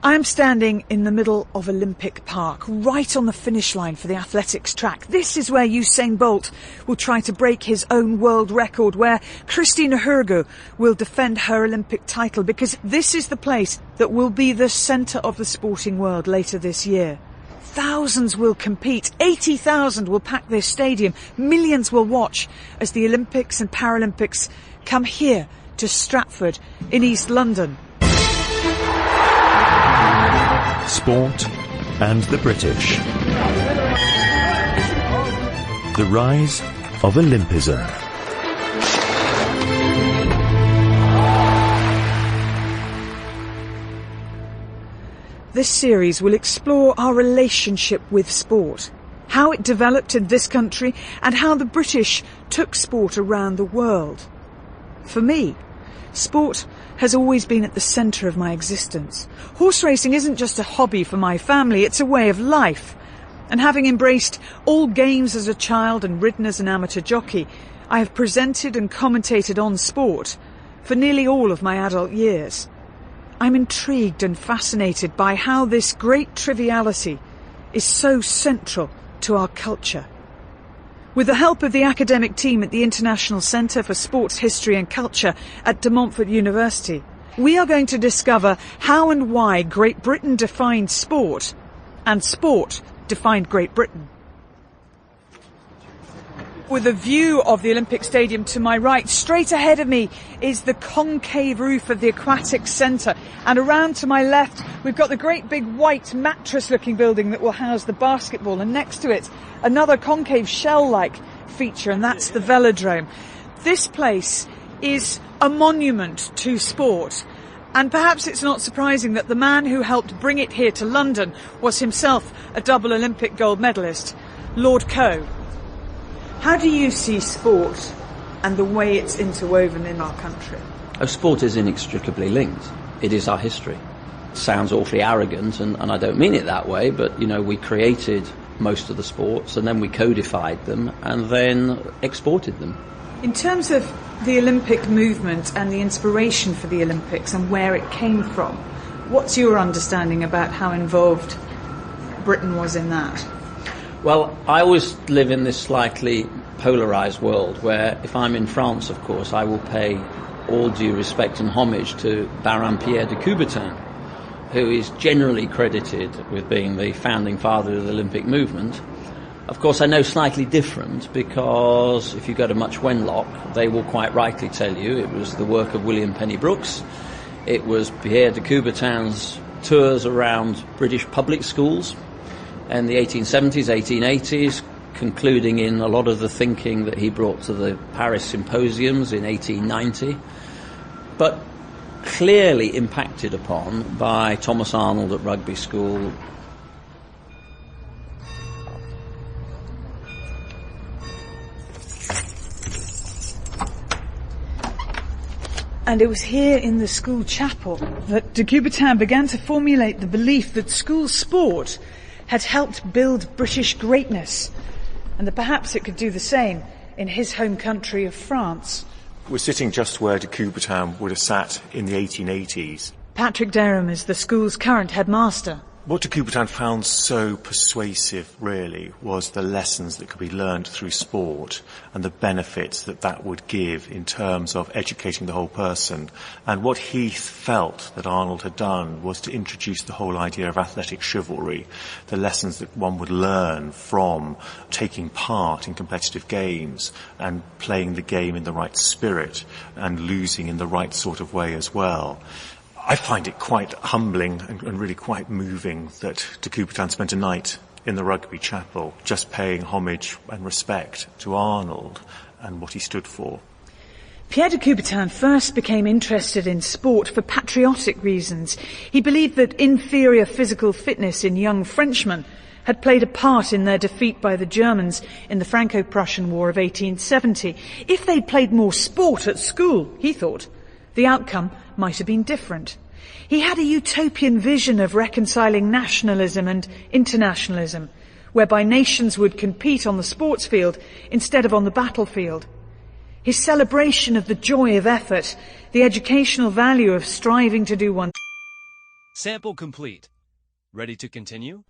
I'm standing in the middle of Olympic Park, right on the finish line for the athletics track. This is where Usain Bolt will try to break his own world record, where Christina Hurgu will defend her Olympic title, because this is the place that will be the centre of the sporting world later this year. Thousands will compete, 80,000 will pack this stadium, millions will watch as the Olympics and Paralympics come here to Stratford in East London. Sport and the British. The rise of Olympism. This series will explore our relationship with sport, how it developed in this country and how the British took sport around the world. For me, sport has always been at the centre of my existence. Horse racing isn't just a hobby for my family, it's a way of life. And having embraced all games as a child and ridden as an amateur jockey, I have presented and commentated on sport for nearly all of my adult years. I'm intrigued and fascinated by how this great triviality is so central to our culture. With the help of the academic team at the International Centre for Sports History and Culture at De Montfort University, we are going to discover how and why Great Britain defined sport, and sport defined Great Britain. With a view of the Olympic Stadium to my right, straight ahead of me is the concave roof of the Aquatic Centre, and around to my left we've got the great big white mattress-looking building that will house the basketball, and next to it another concave shell-like feature, and that's the velodrome. This place is a monument to sport, and perhaps it's not surprising that the man who helped bring it here to London was himself a double Olympic gold medalist, Lord Coe. How do you see sport and the way it's interwoven in our country? Oh, sport is inextricably linked. It is our history. It sounds awfully arrogant, and I don't mean it that way, but, you know, we created most of the sports and then we codified them and then exported them. In terms of the Olympic movement and the inspiration for the Olympics and where it came from, what's your understanding about how involved Britain was in that? Well, I always live in this slightly polarised world where if I'm in France, of course, I will pay all due respect and homage to Baron Pierre de Coubertin, who is generally credited with being the founding father of the Olympic movement. Of course, I know slightly different, because if you go to Much Wenlock, they will quite rightly tell you it was the work of William Penny Brooks. It was Pierre de Coubertin's tours around British public schools in the 1870s, 1880s, concluding in a lot of the thinking that he brought to the Paris symposiums in 1890, but clearly impacted upon by Thomas Arnold at Rugby School. And it was here in the school chapel that de Coubertin began to formulate the belief that school sport had helped build British greatness, and that perhaps it could do the same in his home country of France. We're sitting just where de Coubertin would have sat in the 1880s. Patrick Derham is the school's current headmaster. What de Coubertin found so persuasive, really, was the lessons that could be learned through sport and the benefits that that would give in terms of educating the whole person. And what he felt that Arnold had done was to introduce the whole idea of athletic chivalry, the lessons that one would learn from taking part in competitive games and playing the game in the right spirit and losing in the right sort of way as well. I find it quite humbling and really quite moving that de Coubertin spent a night in the Rugby Chapel just paying homage and respect to Arnold and what he stood for. Pierre de Coubertin first became interested in sport for patriotic reasons. He believed that inferior physical fitness in young Frenchmen had played a part in their defeat by the Germans in the Franco-Prussian War of 1870. If they'd played more sport at school, he thought, the outcome might have been different. He had a utopian vision of reconciling nationalism and internationalism, whereby nations would compete on the sports field instead of on the battlefield. His celebration of the joy of effort, the educational value of striving to do one Sample complete. Ready to continue?